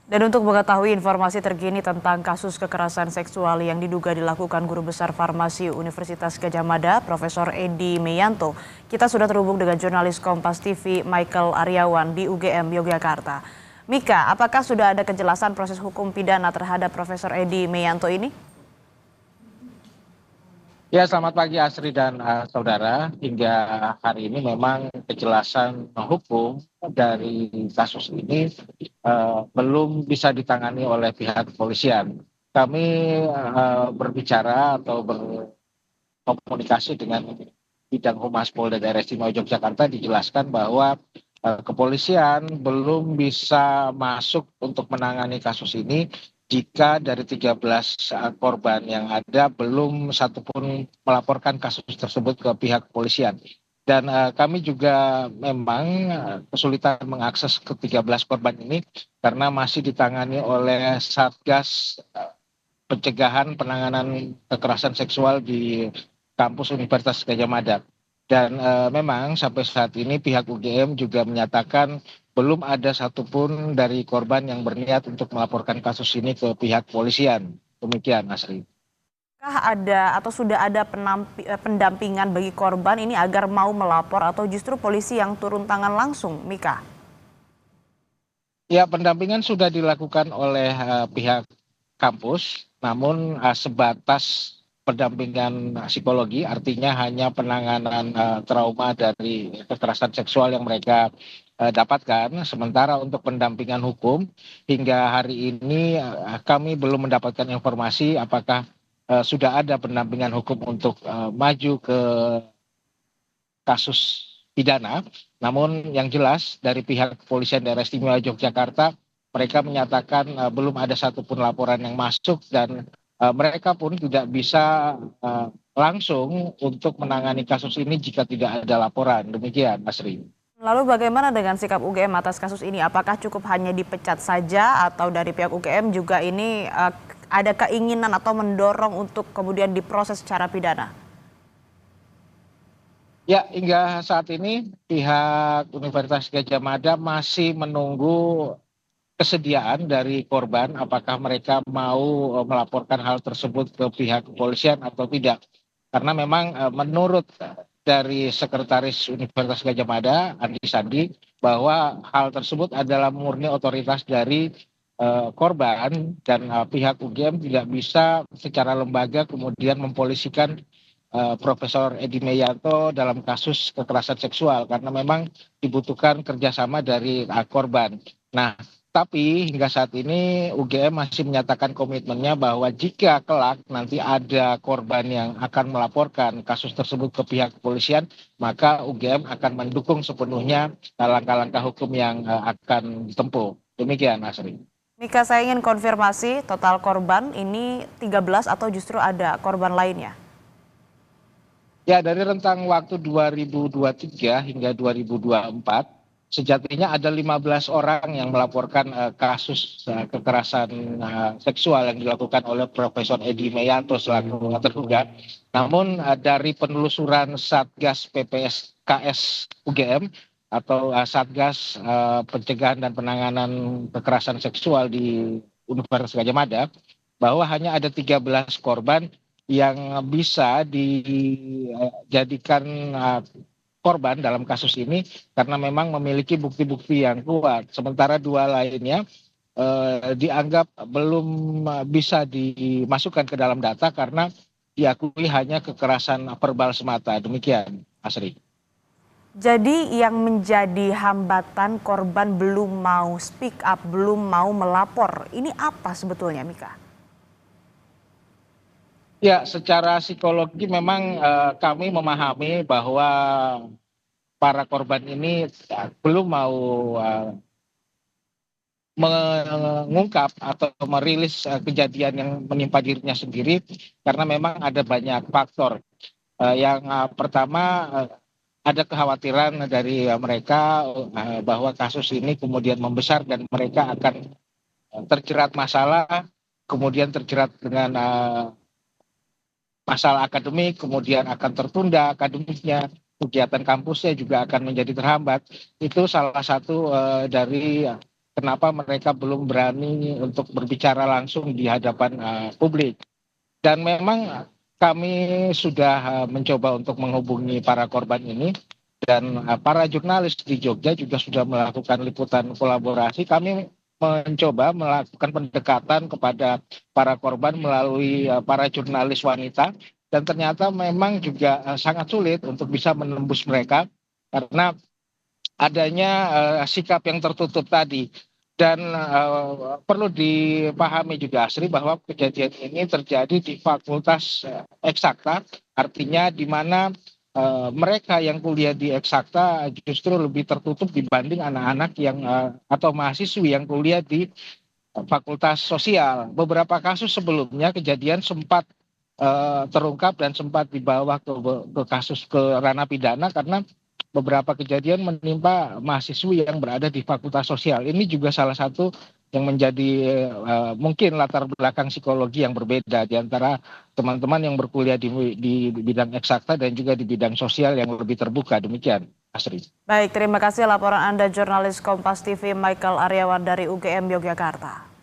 Dan untuk mengetahui informasi terkini tentang kasus kekerasan seksual yang diduga dilakukan Guru Besar Farmasi Universitas Gadjah Mada, Profesor Edi Meyanto, kita sudah terhubung dengan jurnalis Kompas TV Michael Aryawan di UGM Yogyakarta. Mika, apakah sudah ada kejelasan proses hukum pidana terhadap Profesor Edi Meyanto ini? Ya, selamat pagi Asri dan saudara. Hingga hari ini memang kejelasan hukum dari kasus ini belum bisa ditangani oleh pihak kepolisian. Kami berbicara atau berkomunikasi dengan bidang Humas Polda Daerah Istimewa Yogyakarta, dijelaskan bahwa kepolisian belum bisa masuk untuk menangani kasus ini jika dari 13 korban yang ada belum satupun melaporkan kasus tersebut ke pihak kepolisian. Dan kami juga memang kesulitan mengakses ke 13 korban ini karena masih ditangani oleh Satgas Pencegahan Penanganan Kekerasan Seksual di kampus Universitas Gadjah Mada. Dan memang sampai saat ini pihak UGM juga menyatakan belum ada satupun dari korban yang berniat untuk melaporkan kasus ini ke pihak polisian. Demikian, Asri. Apakah ada atau sudah ada pendampingan bagi korban ini agar mau melapor atau justru polisi yang turun tangan langsung, Mika? Ya, pendampingan sudah dilakukan oleh pihak kampus, namun sebatas pendampingan psikologi, artinya hanya penanganan trauma dari kekerasan seksual yang mereka dapatkan. Sementara untuk pendampingan hukum, hingga hari ini kami belum mendapatkan informasi apakah sudah ada pendampingan hukum untuk maju ke kasus pidana. Namun yang jelas dari pihak kepolisian daerah istimewa Yogyakarta, mereka menyatakan belum ada satupun laporan yang masuk dan mereka pun tidak bisa langsung untuk menangani kasus ini jika tidak ada laporan. Demikian, Mas Ri. Lalu bagaimana dengan sikap UGM atas kasus ini? Apakah cukup hanya dipecat saja atau dari pihak UGM juga ini ada keinginan atau mendorong untuk kemudian diproses secara pidana? Ya, hingga saat ini pihak Universitas Gadjah Mada masih menunggu kesediaan dari korban apakah mereka mau melaporkan hal tersebut ke pihak kepolisian atau tidak. Karena memang menurut dari Sekretaris Universitas Gadjah Mada, Andi Sandi, bahwa hal tersebut adalah murni otoritas dari korban dan pihak UGM tidak bisa secara lembaga kemudian mempolisikan Profesor Edi Meyanto dalam kasus kekerasan seksual karena memang dibutuhkan kerjasama dari korban. Nah, tapi hingga saat ini UGM masih menyatakan komitmennya bahwa jika kelak nanti ada korban yang akan melaporkan kasus tersebut ke pihak kepolisian, maka UGM akan mendukung sepenuhnya langkah-langkah hukum yang akan ditempuh. Demikian, Asri. Mika, saya ingin konfirmasi total korban ini 13 atau justru ada korban lainnya? Ya, dari rentang waktu 2023 hingga 2024, sejatinya ada 15 orang yang melaporkan kasus kekerasan seksual yang dilakukan oleh Profesor Edi Meyanto selaku terduga. Namun dari penelusuran Satgas PPSKS UGM atau Satgas Pencegahan dan Penanganan Kekerasan Seksual di Universitas Gadjah Mada, bahwa hanya ada 13 korban yang bisa dijadikan korban dalam kasus ini karena memang memiliki bukti-bukti yang kuat. Sementara dua lainnya dianggap belum bisa dimasukkan ke dalam data karena diakui hanya kekerasan verbal semata. Demikian, Asri. Jadi yang menjadi hambatan korban belum mau speak up, belum mau melapor. Ini apa sebetulnya, Mika? Ya, secara psikologi memang kami memahami bahwa para korban ini belum mau mengungkap atau merilis kejadian yang menimpa dirinya sendiri karena memang ada banyak faktor. Yang pertama ada kekhawatiran dari mereka bahwa kasus ini kemudian membesar dan mereka akan terjerat masalah, kemudian terjerat dengan masalah akademik, kemudian akan tertunda akademiknya, kegiatan kampusnya juga akan menjadi terhambat. Itu salah satu dari kenapa mereka belum berani untuk berbicara langsung di hadapan publik. Dan memang kami sudah mencoba untuk menghubungi para korban ini, dan para jurnalis di Jogja juga sudah melakukan liputan kolaborasi. Kami mencoba melakukan pendekatan kepada para korban melalui para jurnalis wanita, dan ternyata memang juga sangat sulit untuk bisa menembus mereka karena adanya sikap yang tertutup tadi. Dan perlu dipahami juga Asri bahwa kejadian ini terjadi di Fakultas Eksakta, artinya di mana mereka yang kuliah di Eksakta justru lebih tertutup dibanding anak-anak yang atau mahasiswi yang kuliah di Fakultas Sosial. Beberapa kasus sebelumnya kejadian sempat terungkap dan sempat dibawa ke kasus ke ranah pidana karena beberapa kejadian menimpa mahasiswi yang berada di Fakultas Sosial. Ini juga salah satu yang menjadi mungkin latar belakang psikologi yang berbeda di antara teman-teman yang berkuliah di bidang eksakta dan juga di bidang sosial yang lebih terbuka. Demikian, Asri. Baik, terima kasih laporan Anda jurnalis Kompas TV Michael Aryawan dari UGM Yogyakarta.